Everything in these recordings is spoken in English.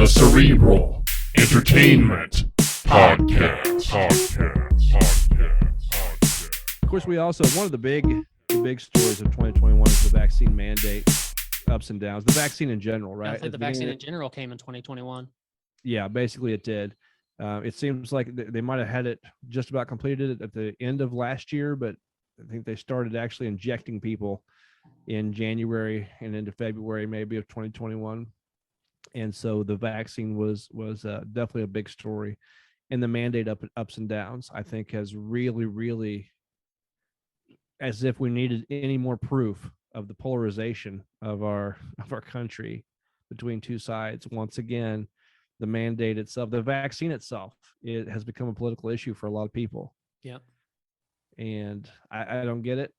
the Cerebral Entertainment Podcast. Of course, we also, one of the big stories of 2021 is the vaccine mandate, ups and downs. The vaccine in general, right? I think the vaccine in general came in 2021. Yeah, basically it did. It seems like they might have had it just about completed at the end of last year, but I think they started actually injecting people in January and into February, maybe, of 2021. And so the vaccine was definitely a big story. And the mandate ups and downs, I think, has really, as if we needed any more proof of the polarization of our country between two sides. Once again, the mandate itself, the vaccine itself, it has become a political issue for a lot of people. Yeah. And I don't get it.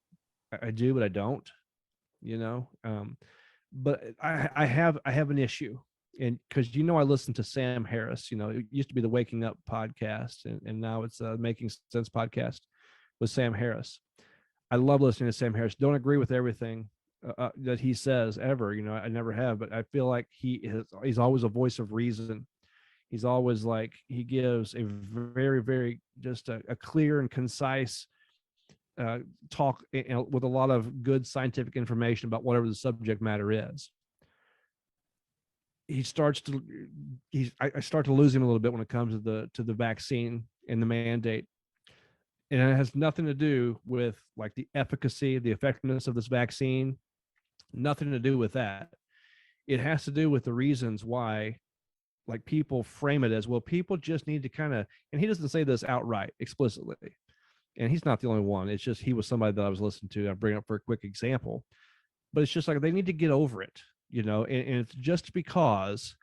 I do, but I don't, but I have an issue. And because, I listen to Sam Harris, it used to be the Waking Up podcast, and now it's Making Sense podcast with Sam Harris. I love listening to Sam Harris. Don't agree with everything that he says ever. I never have, but I feel like he's always a voice of reason. He's always he gives a very, very just a clear and concise talk with a lot of good scientific information about whatever the subject matter is. I start to lose him a little bit when it comes to the vaccine and the mandate. And it has nothing to do with the efficacy, the effectiveness of this vaccine, nothing to do with that. It has to do with the reasons why, people frame it as, well, people just need to kind of, and he doesn't say this outright explicitly, and he's not the only one. It's just, he was somebody that I was listening to. I bring up for a quick example, but it's just they need to get over it, and it's just because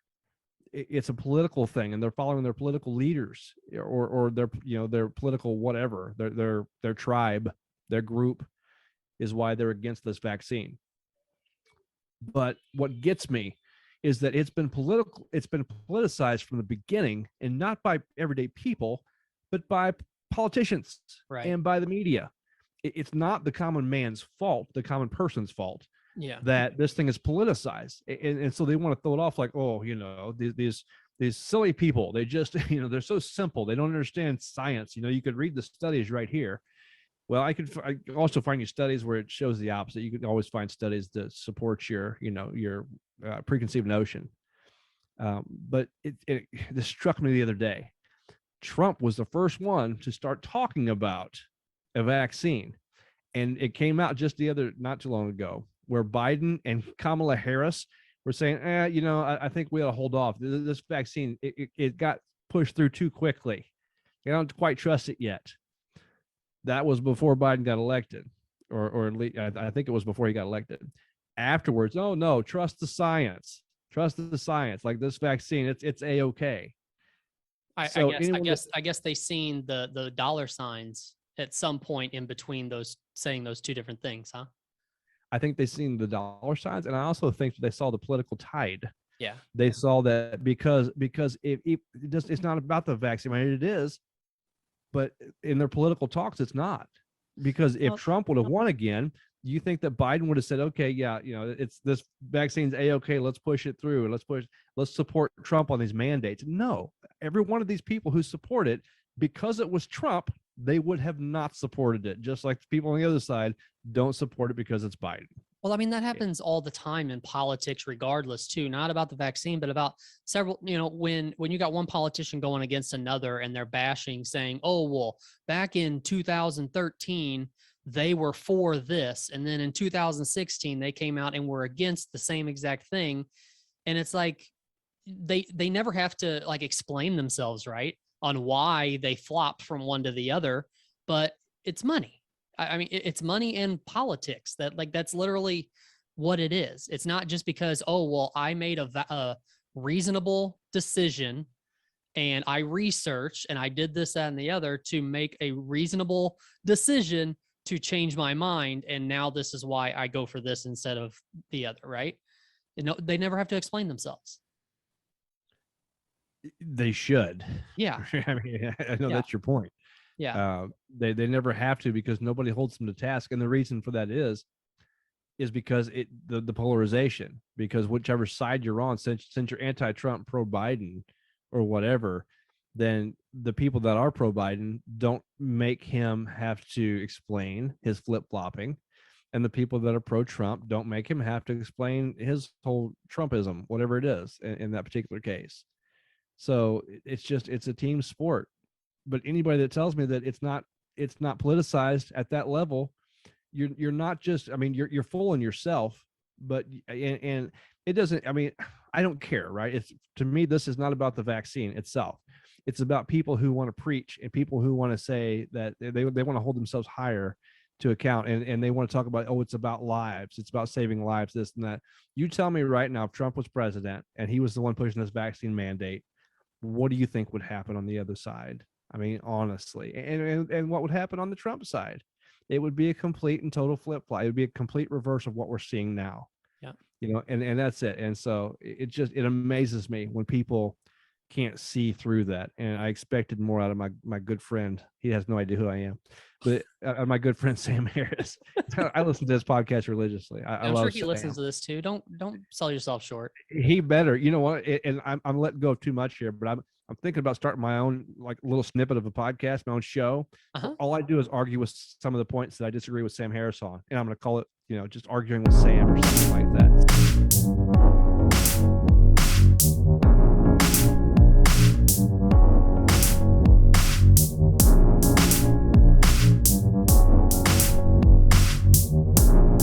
it's a political thing and they're following their political leaders or their political whatever, their tribe, their group is why they're against this vaccine. But what gets me is that it's been politicized from the beginning, and not by everyday people, but by politicians, right, and by the media. It's not the common man's fault, the common person's fault. Yeah, that this thing is politicized, and so they want to throw it off these silly people, they just they're so simple, they don't understand science. You could read the studies right here. Well, I also find you studies where it shows the opposite. You can always find studies that support your preconceived notion. But this struck me the other day. Trump was the first one to start talking about a vaccine, and it came out just not too long ago, where Biden and Kamala Harris were saying, I think we ought to hold off. This vaccine, it got pushed through too quickly. I don't quite trust it yet. That was before Biden got elected, or at least I think it was before he got elected. Afterwards, oh no, trust the science. Trust the science. Like this vaccine, it's A-okay. I guess they seen the dollar signs at some point in between those, saying those two different things, huh? I think they seen the dollar signs, and I also think they saw the political tide. Yeah, they saw that because it's not about the vaccine. I mean, it is, but in their political talks, it's not. Because if Trump would have won again, you think that Biden would have said, okay, yeah, it's this vaccine's A-okay, let's push it through. Let's support Trump on these mandates. No, every one of these people who support it, because it was Trump, they would have not supported it. Just like the people on the other side don't support it because it's Biden. Well, I mean, that happens all the time in politics, regardless, too, not about the vaccine, but about several, when you got one politician going against another and they're bashing, saying, oh, well, back in 2013, they were for this. And then in 2016, they came out and were against the same exact thing. And it's like, they never have to explain themselves, right, on why they flopped from one to the other, but it's money. I mean, it's money and politics. That's literally what it is. It's not just because, oh, well, I made a reasonable decision and I researched and I did this, that, and the other to make a reasonable decision to change my mind. And now this is why I go for this instead of the other, right? They never have to explain themselves. They should. Yeah. I mean, I know that's your point. Yeah. They never have to, because nobody holds them to task. And the reason for that is is because the polarization, because whichever side you're on, since you're anti-Trump, pro-Biden, or whatever, then the people that are pro-Biden don't make him have to explain his flip-flopping, and the people that are pro-Trump don't make him have to explain his whole Trumpism, whatever it is in that particular case. So it's a team sport. But anybody that tells me that it's not politicized at that level, you're not just, I mean, you're fooling yourself. But and it doesn't, I mean, I don't care, right? It's, to me, this is not about the vaccine itself. It's about people who want to preach and people who want to say that they want to hold themselves higher to account, and they want to talk about, oh, it's about lives, it's about saving lives, this and that. You tell me right now, if Trump was president and he was the one pushing this vaccine mandate, what do you think would happen on the other side? I mean, honestly, and what would happen on the Trump side? It would be a complete and total flip flop. It would be a complete reverse of what we're seeing now. Yeah. And that's it. And so it amazes me when people can't see through that. And I expected more out of my good friend. He has no idea who I am, but my good friend Sam Harris. I listen to this podcast religiously. I I'm love sure he Sam. listens to this too. Don't sell yourself short. He better. You know what? And I'm letting go of too much here, but I'm thinking about starting my own, like, little snippet of a podcast, my own show. Uh-huh. All I do is argue with some of the points that I disagree with Sam Harris on, and I'm going to call it, just arguing with Sam or something like that.